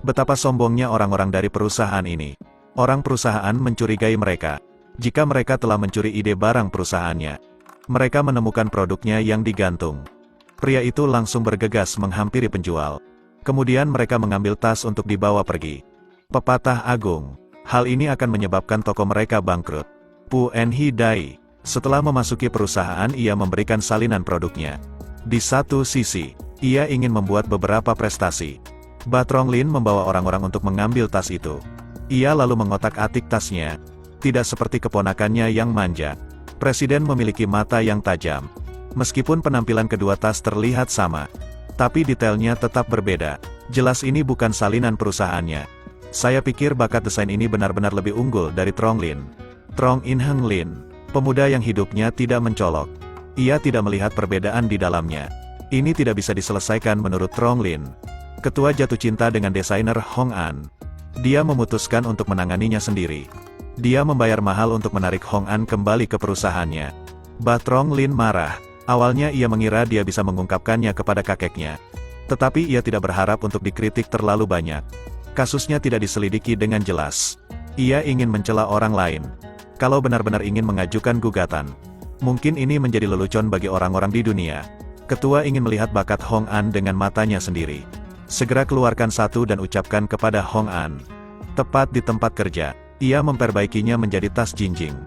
Betapa sombongnya orang-orang dari perusahaan ini. Orang perusahaan mencurigai mereka. Jika mereka telah mencuri ide barang perusahaannya, mereka menemukan produknya yang digantung. Pria itu langsung bergegas menghampiri penjual. Kemudian mereka mengambil tas untuk dibawa pergi. Pepatah agung. Hal ini akan menyebabkan toko mereka bangkrut. Pu Enhi Dai. Setelah memasuki perusahaan, ia memberikan salinan produknya. Di satu sisi, ia ingin membuat beberapa prestasi. Batrong Lin membawa orang-orang untuk mengambil tas itu. Ia lalu mengotak-atik tasnya. Tidak seperti keponakannya yang manja. Presiden memiliki mata yang tajam. Meskipun penampilan kedua tas terlihat sama, tapi detailnya tetap berbeda. Jelas ini bukan salinan perusahaannya. Saya pikir bakat desain ini benar-benar lebih unggul dari Trong Lin. Trong In Heng Lin, pemuda yang hidupnya tidak mencolok. Ia tidak melihat perbedaan di dalamnya. Ini tidak bisa diselesaikan menurut Trong Lin. Ketua jatuh cinta dengan desainer Hong An. Dia memutuskan untuk menanganinya sendiri. Dia membayar mahal untuk menarik Hong An kembali ke perusahaannya. Batrong Lin marah. Awalnya ia mengira dia bisa mengungkapkannya kepada kakeknya. Tetapi ia tidak berharap untuk dikritik terlalu banyak. Kasusnya tidak diselidiki dengan jelas. Ia ingin mencela orang lain. Kalau benar-benar ingin mengajukan gugatan, mungkin ini menjadi lelucon bagi orang-orang di dunia. Ketua ingin melihat bakat Hong An dengan matanya sendiri. Segera keluarkan satu dan ucapkan kepada Hong An. Tepat di tempat kerja, ia memperbaikinya menjadi tas jinjing.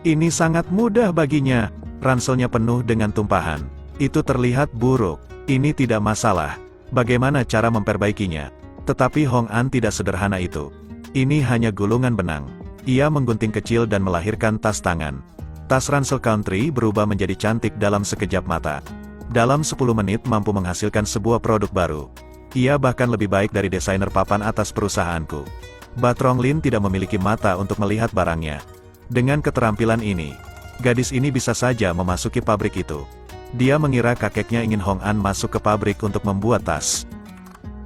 Ini sangat mudah baginya. Ranselnya penuh dengan tumpahan. Itu terlihat buruk. Ini tidak masalah. Bagaimana cara memperbaikinya? Tetapi Hong An tidak sederhana itu. Ini hanya gulungan benang. Ia menggunting kecil dan melahirkan tas tangan. Tas ransel country berubah menjadi cantik dalam sekejap mata. Dalam 10 menit mampu menghasilkan sebuah produk baru. Ia bahkan lebih baik dari desainer papan atas perusahaanku. Batrong Lin tidak memiliki mata untuk melihat barangnya. Dengan keterampilan ini, gadis ini bisa saja memasuki pabrik itu. Dia mengira kakeknya ingin Hong An masuk ke pabrik untuk membuat tas.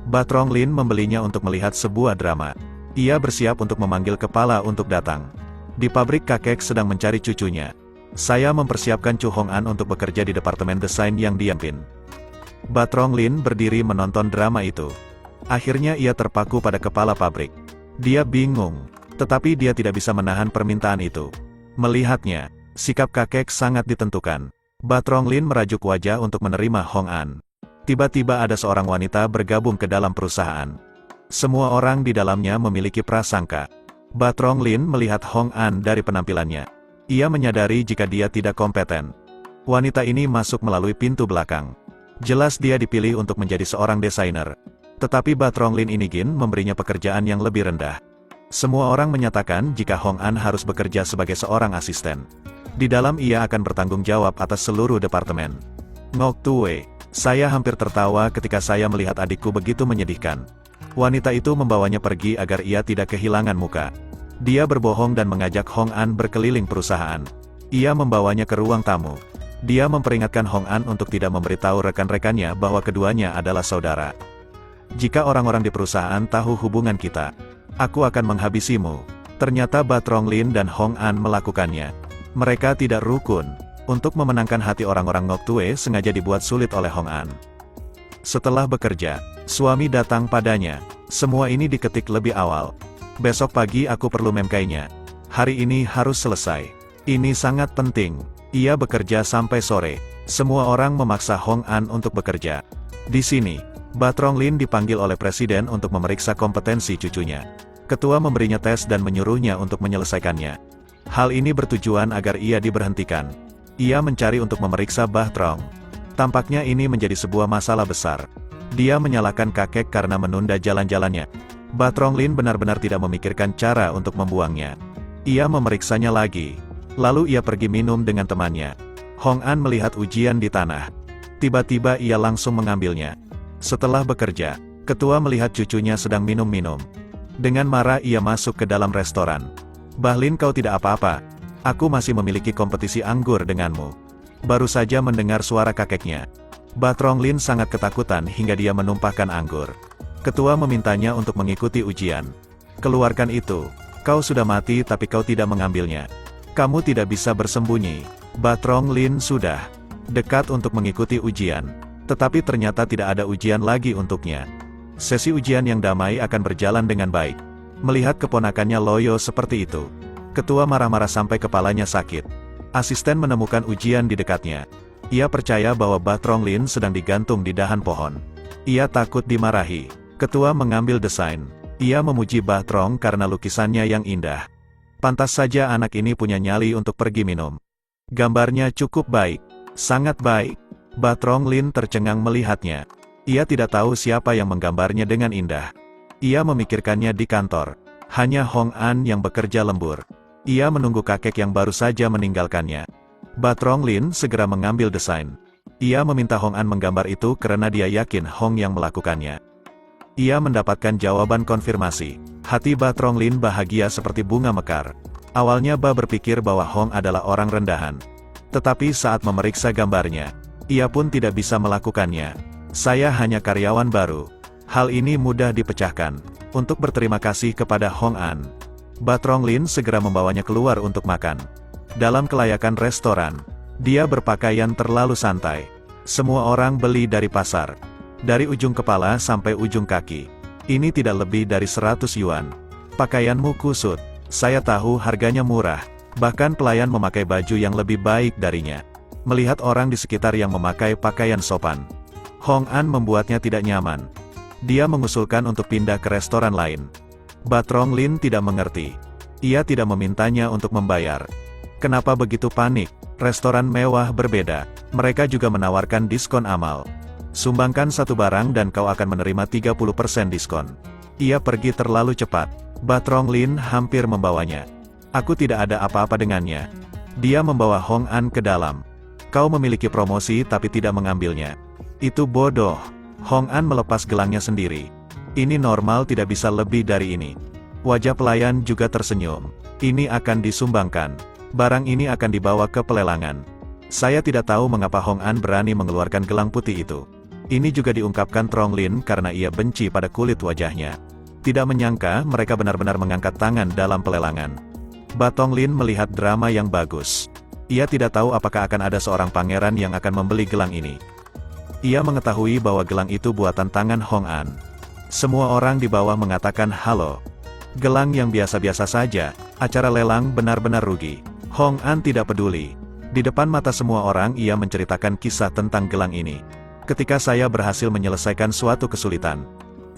Batrong Lin membelinya untuk melihat sebuah drama. Ia bersiap untuk memanggil kepala untuk datang. Di pabrik kakek sedang mencari cucunya. Saya mempersiapkan Chu Hong An untuk bekerja di departemen desain yang diampin. Batrong Lin berdiri menonton drama itu. Akhirnya ia terpaku pada kepala pabrik. Dia bingung, tetapi dia tidak bisa menahan permintaan itu. Melihatnya, sikap kakek sangat ditentukan. Batrong Lin merajuk wajah untuk menerima Hong An. Tiba-tiba ada seorang wanita bergabung ke dalam perusahaan. Semua orang di dalamnya memiliki prasangka. Batrong Lin melihat Hong An dari penampilannya. Ia menyadari jika dia tidak kompeten. Wanita ini masuk melalui pintu belakang. Jelas dia dipilih untuk menjadi seorang desainer. Tetapi Batrong Lin ingin memberinya pekerjaan yang lebih rendah. Semua orang menyatakan jika Hong An harus bekerja sebagai seorang asisten. Di dalam ia akan bertanggung jawab atas seluruh departemen. Ngok Tue, saya hampir tertawa ketika saya melihat adikku begitu menyedihkan. Wanita itu membawanya pergi agar ia tidak kehilangan muka. Dia berbohong dan mengajak Hong An berkeliling perusahaan. Ia membawanya ke ruang tamu. Dia memperingatkan Hong An untuk tidak memberitahu rekan-rekannya bahwa keduanya adalah saudara. Jika orang-orang di perusahaan tahu hubungan kita, aku akan menghabisimu. Ternyata Batrong Lin dan Hong An melakukannya. Mereka tidak rukun. Untuk memenangkan hati orang-orang Ngok Tue sengaja dibuat sulit oleh Hong An. Setelah bekerja, suami datang padanya. Semua ini diketik lebih awal. Besok pagi aku perlu memkainya. Hari ini harus selesai. Ini sangat penting. Ia bekerja sampai sore. Semua orang memaksa Hong An untuk bekerja. Di sini, Batrong Lin dipanggil oleh presiden untuk memeriksa kompetensi cucunya. Ketua memberinya tes dan menyuruhnya untuk menyelesaikannya. Hal ini bertujuan agar ia diberhentikan. Ia mencari untuk memeriksa Batrong. Tampaknya ini menjadi sebuah masalah besar. Dia menyalahkan kakek karena menunda jalan-jalannya. Batrong Lin benar-benar tidak memikirkan cara untuk membuangnya. Ia memeriksanya lagi. Lalu ia pergi minum dengan temannya. Hong An melihat ujian di tanah. Tiba-tiba ia langsung mengambilnya. Setelah bekerja, ketua melihat cucunya sedang minum-minum. Dengan marah ia masuk ke dalam restoran. Bahlin, kau tidak apa-apa. Aku masih memiliki kompetisi anggur denganmu. Baru saja mendengar suara kakeknya. Batrong Lin sangat ketakutan hingga dia menumpahkan anggur. Ketua memintanya untuk mengikuti ujian. Keluarkan itu. Kau sudah mati tapi kau tidak mengambilnya. Kamu tidak bisa bersembunyi. Batrong Lin sudah dekat untuk mengikuti ujian. Tetapi ternyata tidak ada ujian lagi untuknya. Sesi ujian yang damai akan berjalan dengan baik. Melihat keponakannya loyo seperti itu, ketua marah-marah sampai kepalanya sakit. Asisten menemukan ujian di dekatnya. Ia percaya bahwa Batrong Lin sedang digantung di dahan pohon. Ia takut dimarahi. Ketua mengambil desain. Ia memuji Batrong karena lukisannya yang indah. Pantas saja anak ini punya nyali untuk pergi minum. Gambarnya cukup baik. Sangat baik. Batrong Lin tercengang melihatnya. Ia tidak tahu siapa yang menggambarnya dengan indah. Ia memikirkannya di kantor. Hanya Hong An yang bekerja lembur. Ia menunggu kakek yang baru saja meninggalkannya. Batrong Lin segera mengambil desain. Ia meminta Hong An menggambar itu karena dia yakin Hong yang melakukannya. Ia mendapatkan jawaban konfirmasi. Hati Batrong Lin bahagia seperti bunga mekar. Awalnya Ba berpikir bahwa Hong adalah orang rendahan. Tetapi saat memeriksa gambarnya, ia pun tidak bisa melakukannya. Saya hanya karyawan baru. Hal ini mudah dipecahkan. Untuk berterima kasih kepada Hong An, Batrong Lin segera membawanya keluar untuk makan. Dalam kelayakan restoran, dia berpakaian terlalu santai. Semua orang beli dari pasar. Dari ujung kepala sampai ujung kaki. Ini tidak lebih dari 100 yuan. Pakaianmu kusut. Saya tahu harganya murah. Bahkan pelayan memakai baju yang lebih baik darinya. Melihat orang di sekitar yang memakai pakaian sopan, Hong An membuatnya tidak nyaman. Dia mengusulkan untuk pindah ke restoran lain. Batrong Lin tidak mengerti. Ia tidak memintanya untuk membayar. Kenapa begitu panik? Restoran mewah berbeda. Mereka juga menawarkan diskon amal. Sumbangkan satu barang dan kau akan menerima 30% diskon. Ia pergi terlalu cepat. Batrong Lin hampir membawanya. Aku tidak ada apa-apa dengannya. Dia membawa Hong An ke dalam. Kau memiliki promosi tapi tidak mengambilnya. Itu bodoh. Hong An melepas gelangnya sendiri. Ini normal, tidak bisa lebih dari ini. Wajah pelayan juga tersenyum. Ini akan disumbangkan. Barang ini akan dibawa ke pelelangan. Saya tidak tahu mengapa Hong An berani mengeluarkan gelang putih itu. Ini juga diungkapkan Trong Lin karena ia benci pada kulit wajahnya. Tidak menyangka mereka benar-benar mengangkat tangan dalam pelelangan. Batrong Lin melihat drama yang bagus. Ia tidak tahu apakah akan ada seorang pangeran yang akan membeli gelang ini. Ia mengetahui bahwa gelang itu buatan tangan Hong An. Semua orang di bawah mengatakan halo. Gelang yang biasa-biasa saja, acara lelang benar-benar rugi. Hong An tidak peduli. Di depan mata semua orang ia menceritakan kisah tentang gelang ini. Ketika saya berhasil menyelesaikan suatu kesulitan,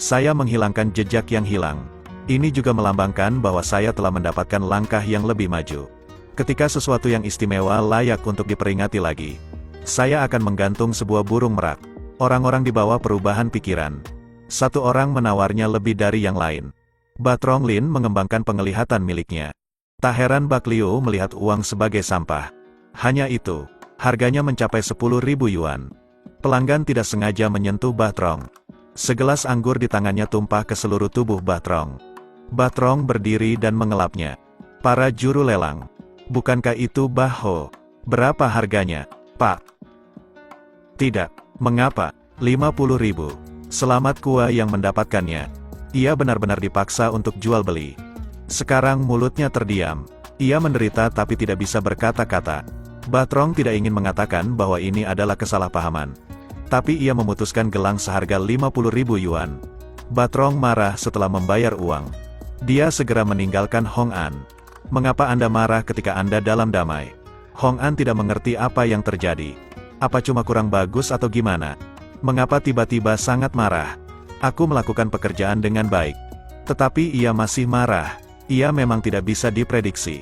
saya menghilangkan jejak yang hilang. Ini juga melambangkan bahwa saya telah mendapatkan langkah yang lebih maju. Ketika sesuatu yang istimewa layak untuk diperingati lagi, saya akan menggantung sebuah burung merak. Orang-orang di bawah perubahan pikiran. Satu orang menawarnya lebih dari yang lain. Batrong Lin mengembangkan penglihatan miliknya. Tak heran Bak Liu melihat uang sebagai sampah. Hanya itu, harganya mencapai 10.000 yuan. Pelanggan tidak sengaja menyentuh Batrong. Segelas anggur di tangannya tumpah ke seluruh tubuh Batrong. Batrong berdiri dan mengelapnya. Para juru lelang. Bukankah itu Baho? Berapa harganya, Pak? Tidak. Mengapa? 50.000. Selamat Kua yang mendapatkannya. Ia benar-benar dipaksa untuk jual beli. Sekarang mulutnya terdiam. Ia menderita tapi tidak bisa berkata-kata. Batrong tidak ingin mengatakan bahwa ini adalah kesalahpahaman. Tapi ia memutuskan gelang seharga 50.000 yuan. Batrong marah setelah membayar uang. Dia segera meninggalkan Hong An. Mengapa Anda marah ketika Anda dalam damai? Hong An tidak mengerti apa yang terjadi. Apa cuma kurang bagus atau gimana? Mengapa tiba-tiba sangat marah? Aku melakukan pekerjaan dengan baik. Tetapi ia masih marah. Ia memang tidak bisa diprediksi.